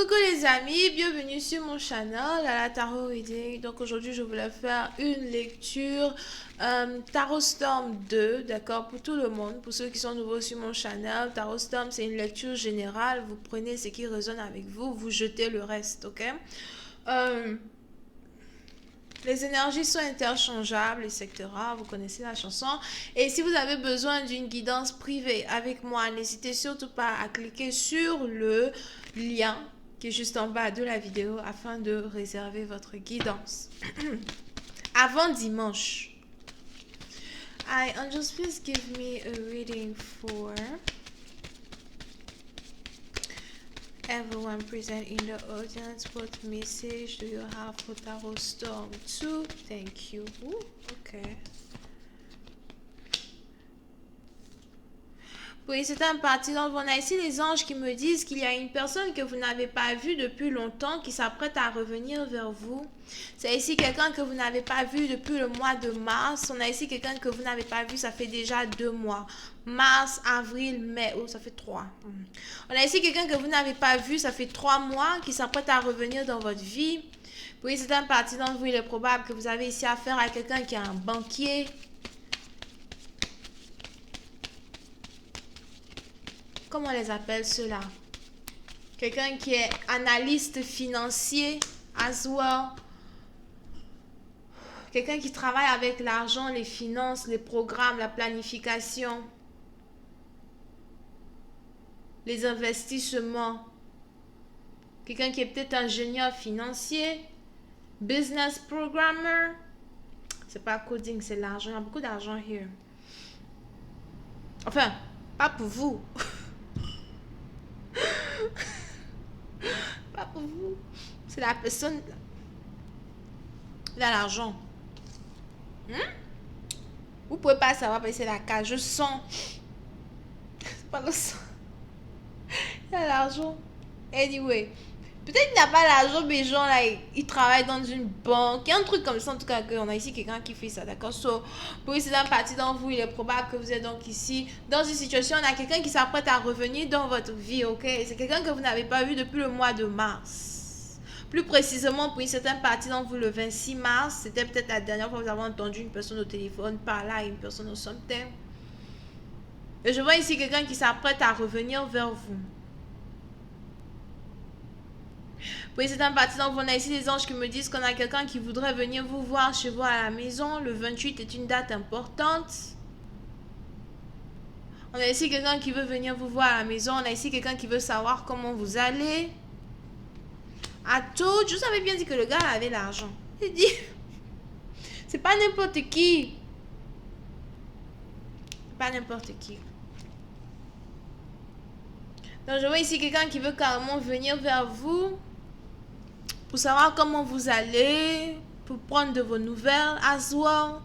Coucou les amis, bienvenue sur mon channel à la Tarot Reading. Donc aujourd'hui je voulais faire une lecture Tarot Storm 2, d'accord, pour tout le monde, pour ceux qui sont nouveaux sur mon channel. Tarot Storm c'est une lecture générale, vous prenez ce qui résonne avec vous, vous jetez le reste, ok. Les énergies sont interchangeables, etc. Vous connaissez la chanson. Et si vous avez besoin d'une guidance privée avec moi, n'hésitez surtout pas à cliquer sur le lien qui est juste en bas de la vidéo afin de réserver votre guidance. Avant dimanche. Hi, angels, please give me a reading for everyone present in the audience. What message do you have for Tarot Storm 2? Thank you. Ooh, okay. Oui, c'est un parti. Donc, on a ici les anges qui me disent qu'il y a une personne que vous n'avez pas vue depuis longtemps qui s'apprête à revenir vers vous. C'est ici quelqu'un que vous n'avez pas vu depuis le mois de mars. On a ici quelqu'un que vous n'avez pas vu, ça fait déjà 2 mois. Mars, avril, mai. Oh, ça fait 3. On a ici quelqu'un que vous n'avez pas vu, ça fait 3 mois, qui s'apprête à revenir dans votre vie. Oui, c'est un parti. Donc, vous, il est probable que vous avez ici affaire à quelqu'un qui est un banquier. Comment on les appelle ceux-là? Quelqu'un qui est analyste financier, as well. Quelqu'un qui travaille avec l'argent, les finances, les programmes, la planification, les investissements. Quelqu'un qui est peut-être ingénieur financier, business programmer. C'est pas coding, c'est l'argent. Il y a beaucoup d'argent here. Enfin, pas pour vous. Pas pour vous. C'est la personne. Il a l'argent. Vous pouvez pas savoir parce que c'est la cage. Je sens. C'est pas le sang. Il a l'argent. Anyway. Peut-être qu'il n'a pas l'argent, mais genre, là, il travaille dans une banque. Il y a un truc comme ça, en tout cas, on a ici quelqu'un qui fait ça, d'accord? So, pour c'est un parti dans vous, il est probable que vous êtes donc ici, dans une situation, on a quelqu'un qui s'apprête à revenir dans votre vie, ok? C'est quelqu'un que vous n'avez pas vu depuis le mois de mars. Plus précisément, pour une certaine partie dans vous, le 26 mars, c'était peut-être la dernière fois que vous avez entendu une personne au téléphone, par là, une personne au something. Et je vois ici quelqu'un qui s'apprête à revenir vers vous. Oui, c'est un parti. Donc, on a ici des anges qui me disent qu'on a quelqu'un qui voudrait venir vous voir chez vous à la maison. Le 28 est une date importante. On a ici quelqu'un qui veut venir vous voir à la maison. On a ici quelqu'un qui veut savoir comment vous allez. À tout, je vous avais bien dit que le gars avait l'argent. Il dit, c'est pas n'importe qui. Pas n'importe qui. Donc, je vois ici quelqu'un qui veut carrément venir vers vous. Pour savoir comment vous allez, pour prendre de vos nouvelles, as well.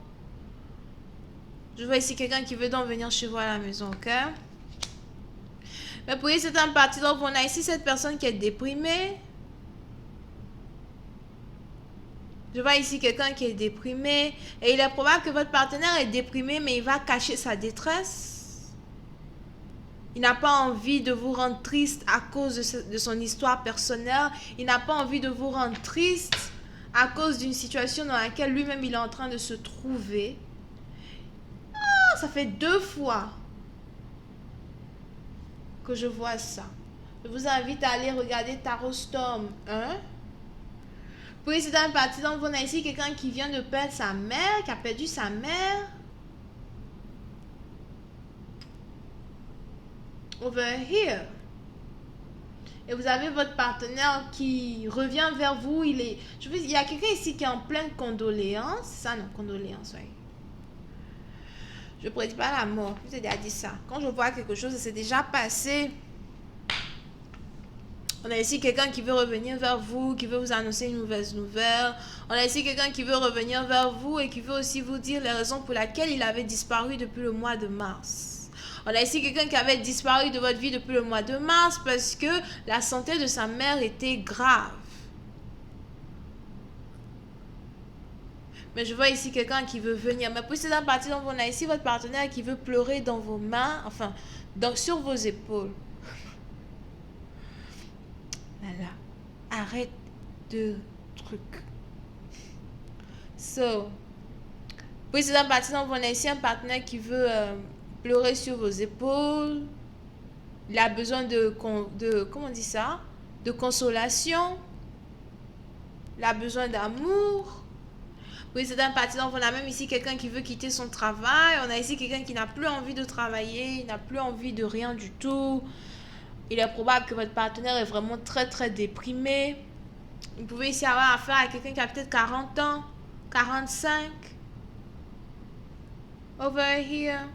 Je vois ici quelqu'un qui veut donc venir chez vous à la maison, ok? Mais pour lui, c'est un parti. Donc, on a ici cette personne qui est déprimée. Je vois ici quelqu'un qui est déprimé. Et il est probable que votre partenaire est déprimé, mais il va cacher sa détresse. Il n'a pas envie de vous rendre triste à cause de son histoire personnelle. Il n'a pas envie de vous rendre triste à cause d'une situation dans laquelle lui-même il est en train de se trouver. Ah, ça fait 2 fois que je vois ça. Je vous invite à aller regarder Tarot Storm 1. Puis c'est un parti. Donc on a ici quelqu'un qui vient de perdre sa mère, qui a perdu sa mère. Over here. Et vous avez votre partenaire qui revient vers vous. Il y a quelqu'un ici qui est en pleine condoléance. C'est ça, non, condoléance, oui. Je ne prédis pas la mort. Je vous ai déjà dit ça. Quand je vois quelque chose, c'est déjà passé. On a ici quelqu'un qui veut revenir vers vous, qui veut vous annoncer une mauvaise nouvelle. On a ici quelqu'un qui veut revenir vers vous et qui veut aussi vous dire les raisons pour lesquelles il avait disparu depuis le mois de mars. On a ici quelqu'un qui avait disparu de votre vie depuis le mois de mars parce que la santé de sa mère était grave. Mais je vois ici quelqu'un qui veut venir. Mais puis c'est dans la partie dont on a ici votre partenaire qui veut pleurer dans vos mains, enfin, sur vos épaules. Voilà. arrête de trucs. So, précédent partenaire, on a ici un partenaire qui veut pleurer sur vos épaules. Il a besoin de comment on dit ça? De consolation. Il a besoin d'amour. Précédent partenaire, on a même ici quelqu'un qui veut quitter son travail. On a ici quelqu'un qui n'a plus envie de travailler. Il n'a plus envie de rien du tout. Il est probable que votre partenaire est vraiment très très déprimé. Vous pouvez ici avoir affaire à quelqu'un qui a peut-être 40 ans, 45. Over here.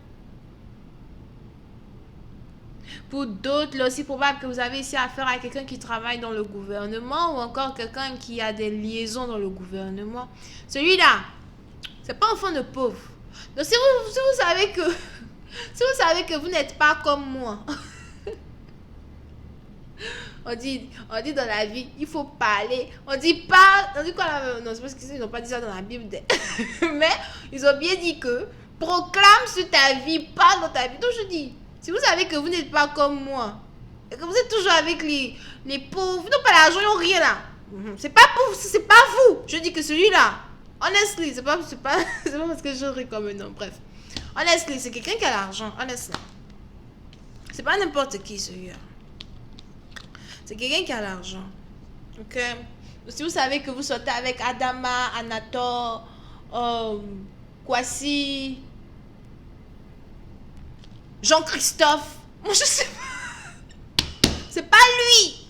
Pour d'autres, il est aussi probable que vous avez ici affaire à quelqu'un qui travaille dans le gouvernement ou encore quelqu'un qui a des liaisons dans le gouvernement. Celui-là, c'est pas un enfant de pauvre. Donc si vous savez que si vous savez que vous n'êtes pas comme moi, on dit dans la vie, il faut parler. On dit pas, on dit quoi là? Non, c'est parce qu'ils n'ont pas dit ça dans la Bible. Mais ils ont bien dit que proclame sur ta vie, parle dans ta vie. Donc je dis, si vous savez que vous n'êtes pas comme moi, et que vous êtes toujours avec les pauvres, ils n'ont pas l'argent, ils n'ont rien là. C'est pas pour, c'est pas vous. Je dis que celui-là, honestly, c'est pas parce que je ris comme un homme, bref. Honestly, c'est quelqu'un qui a l'argent, honestly. C'est pas n'importe qui celui-là. C'est quelqu'un qui a l'argent. Ok? Si vous savez que vous sortez avec Adama, Anator, Kwasi, Jean-Christophe, moi je sais pas. C'est pas lui.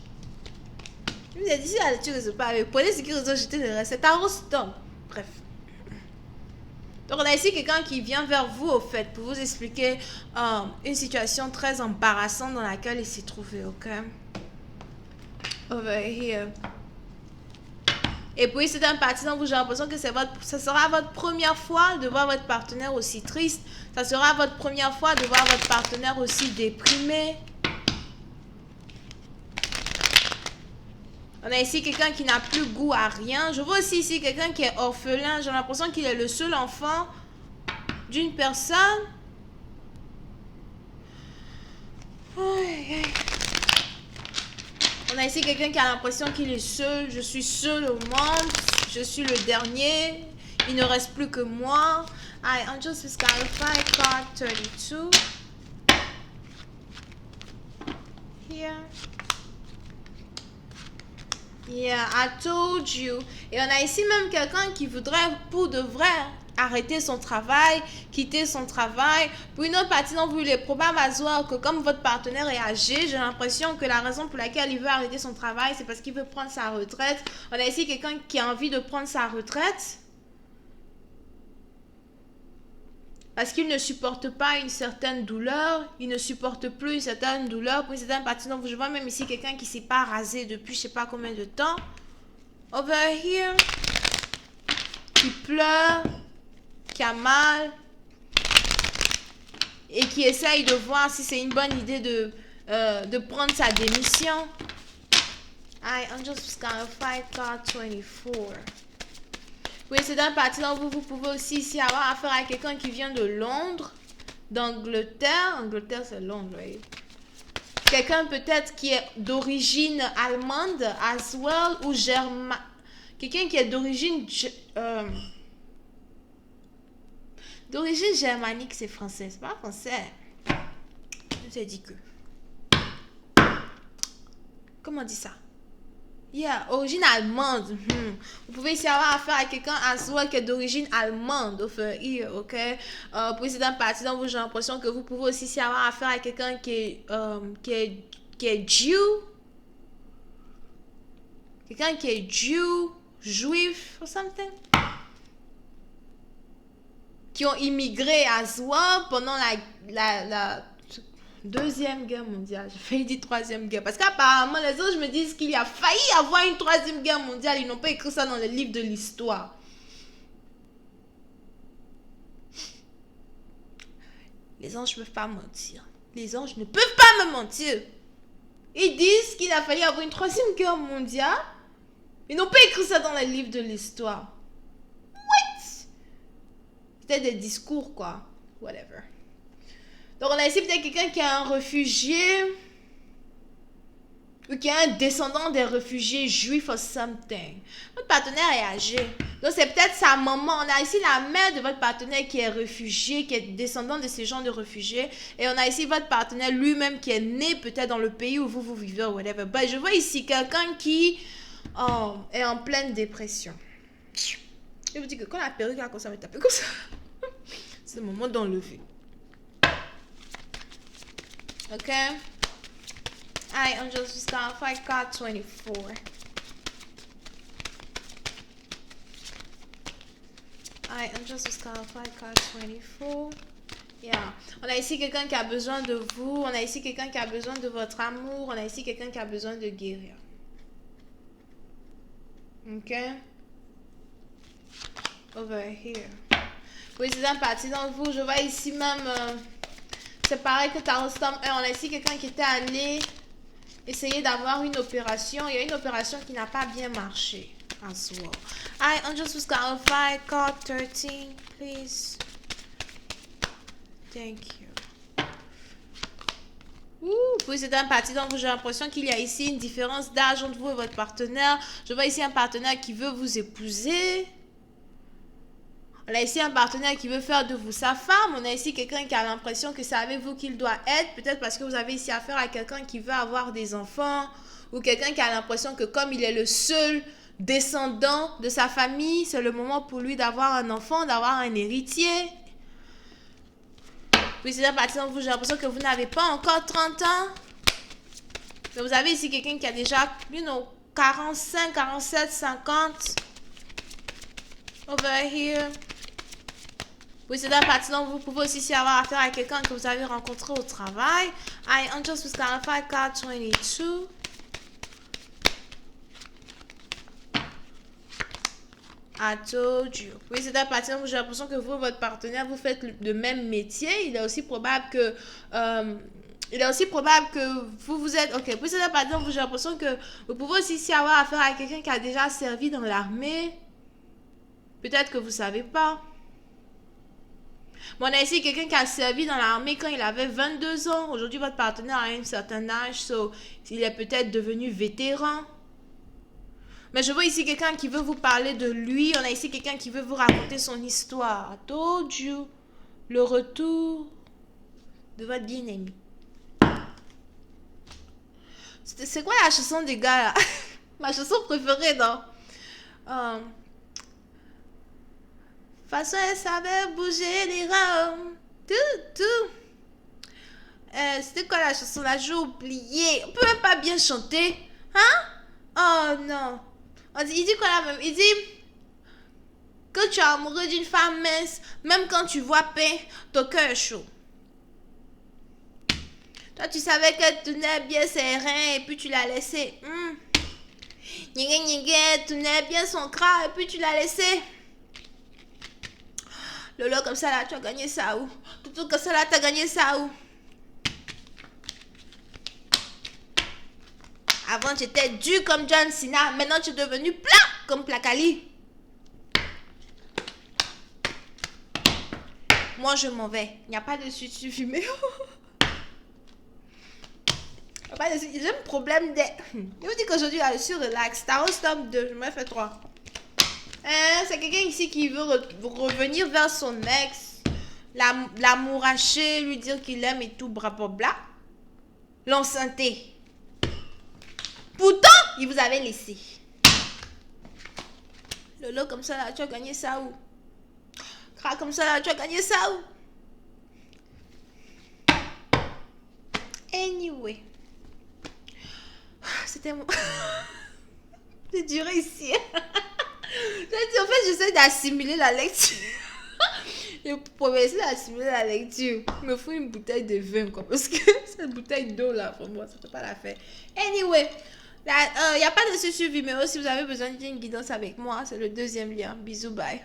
Je vous ai dit, si la lecture c'est pas avec. Prenez ce qui vous ont jeté le reste. C'est un rostom. Bref. Donc on a ici quelqu'un qui vient vers vous au fait pour vous expliquer une situation très embarrassante dans laquelle il s'est trouvé. Ok? Over here. Et puis c'est un partisan où j'ai l'impression que ça sera votre première fois de voir votre partenaire aussi triste. Ça sera votre première fois de voir votre partenaire aussi déprimé. On a ici quelqu'un qui n'a plus goût à rien. Je vois aussi ici quelqu'un qui est orphelin. J'ai l'impression qu'il est le seul enfant d'une personne. On a ici quelqu'un qui a l'impression qu'il est seul. Je suis seul au monde. Je suis le dernier. Il ne reste plus que moi. Angels Disqualify card 32. Here. Yeah, I told you. Et on a ici même quelqu'un qui voudrait pour de vrai arrêter son travail, quitter son travail. Pour une autre partie, non, vous il est probable à voir que comme votre partenaire est âgé, j'ai l'impression que la raison pour laquelle il veut arrêter son travail, c'est parce qu'il veut prendre sa retraite. On a ici quelqu'un qui a envie de prendre sa retraite parce qu'il ne supporte pas une certaine douleur, il ne supporte plus une certaine douleur. Pour une certaine partie, donc je vois même ici quelqu'un qui ne s'est pas rasé depuis je ne sais pas combien de temps. Over here, qui pleure, qui a mal et qui essaye de voir si c'est une bonne idée de prendre sa démission. Angels Disqualify card 24. Oui, c'est d'un parti dont vous pouvez aussi ici avoir affaire à quelqu'un qui vient de Londres, d'Angleterre. Angleterre, c'est Londres, oui. Quelqu'un peut-être qui est d'origine allemande, as well, ou germanique. Quelqu'un qui est d'origine germanique, c'est français. C'est pas français. Je t'ai dit que. Comment on dit ça? Yeah, origine allemande. Vous pouvez ici avoir affaire à quelqu'un as well qui est d'origine allemande. Ok? Président parti, donc j'ai l'impression que vous pouvez aussi ici avoir affaire à quelqu'un qui est Jew. Quelqu'un qui est Jew, juif, or something. Qui ont immigré à well pendant la Deuxième guerre mondiale. J'ai failli dire troisième guerre. Parce qu'apparemment, les autres me disent qu'il y a failli avoir une troisième guerre mondiale. Ils n'ont pas écrit ça dans les livres de l'histoire. Les anges ne peuvent pas mentir. Les anges ne peuvent pas me mentir. Ils disent qu'il a fallu avoir une troisième guerre mondiale. Ils n'ont pas écrit ça dans les livres de l'histoire. What? C'était des discours, quoi. Whatever. Donc, on a ici peut-être quelqu'un qui est un réfugié ou qui est un descendant des réfugiés juifs or something. Votre partenaire est âgé. Donc c'est peut-être sa maman. On a ici la mère de votre partenaire qui est réfugié, qui est descendant de ces gens de réfugiés. Et on a ici votre partenaire lui-même qui est né peut-être dans le pays où vous vivez ou whatever. But je vois ici quelqu'un qui est en pleine dépression. Je vous dis que quand la perruque a commencé à me taper comme ça, c'est le moment d'enlever. Ok? Alright, Angels, we start fight card 24. Alright, Angels, we start fight card 24. Yeah. On a ici quelqu'un qui a besoin de vous. On a ici quelqu'un qui a besoin de votre amour. On a ici quelqu'un qui a besoin de guérir. Ok? Over here. Oui, c'est un parti dans vous. Je vois ici même... c'est pareil que Tarostom 1. On a ici quelqu'un qui était allé essayer d'avoir une opération. Il y a une opération qui n'a pas bien marché. As well. Alright, Angels, we clarify card 13, please. Thank you. Oui, c'est un parti donc j'ai l'impression qu'il y a ici une différence d'âge entre vous et votre partenaire. Je vois ici un partenaire qui veut vous épouser. On a ici un partenaire qui veut faire de vous sa femme. On a ici quelqu'un qui a l'impression que c'est avec vous qu'il doit être. Peut-être parce que vous avez ici affaire à quelqu'un qui veut avoir des enfants. Ou quelqu'un qui a l'impression que comme il est le seul descendant de sa famille, c'est le moment pour lui d'avoir un enfant, d'avoir un héritier. Oui, c'est un parti donc vous, j'ai l'impression que vous n'avez pas encore 30 ans. Mais vous avez ici quelqu'un qui a déjà 45, 47, 50. Over here. Oui, c'est un parti donc vous pouvez aussi avoir affaire à quelqu'un que vous avez rencontré au travail. I Angels with clarify card 22. I told you. Oui, c'est un parti donc j'ai l'impression que vous et votre partenaire, vous faites le même métier. Il est aussi probable que... vous êtes... Ok, oui, c'est un parti donc j'ai l'impression que vous pouvez aussi avoir affaire à quelqu'un qui a déjà servi dans l'armée. Peut-être que vous ne savez pas. Bon, on a ici quelqu'un qui a servi dans l'armée quand il avait 22 ans. Aujourd'hui, votre partenaire a un certain âge, so il est peut-être devenu vétéran. Mais je vois ici quelqu'un qui veut vous parler de lui. On a ici quelqu'un qui veut vous raconter son histoire. I told you. Le retour de votre bien-aimé. C'est quoi la chanson des gars là? Ma chanson préférée, non? Façon, elle savait bouger les reins. Tout. C'était quoi la chanson là? J'ai oublié. On peut même pas bien chanter. Hein? Oh non. Il dit quoi là même? Il dit que tu es amoureux d'une femme mince, même quand tu vois pain, ton cœur est chaud. Toi, tu savais qu'elle tenait bien ses reins et puis tu l'as laissé. Elle tenait bien son crâne et puis tu l'as laissé. Lolo, comme ça là, tu as gagné ça où? Tout comme ça là, tu as gagné ça où? Avant, tu étais dur comme John Cena. Maintenant, tu es devenu plat comme Placali. Moi, je m'en vais. Il n'y a pas de suite fumé. J'ai un problème de... Je vous dis qu'aujourd'hui, je suis relax. Tarostom 2, je me fais 3. C'est quelqu'un ici qui veut revenir vers son ex. L'amouracher, lui dire qu'il aime et tout, blablabla. L'enceinter. Pourtant, il vous avait laissé. Lolo, comme ça là, tu as gagné ça où? Cra, comme ça là, tu as gagné ça où? Anyway. C'était mon... J'ai duré ici. En fait, j'essaie d'assimiler la lecture. Pour essayer d'assimiler la lecture, il me faut une bouteille de vin, quoi. Parce que cette bouteille d'eau là, pour moi, ça ne fait pas l'affaire. Anyway. Il n'y a pas de suivi, mais si vous avez besoin d'une guidance avec moi, c'est le 2e lien. Bisous, bye.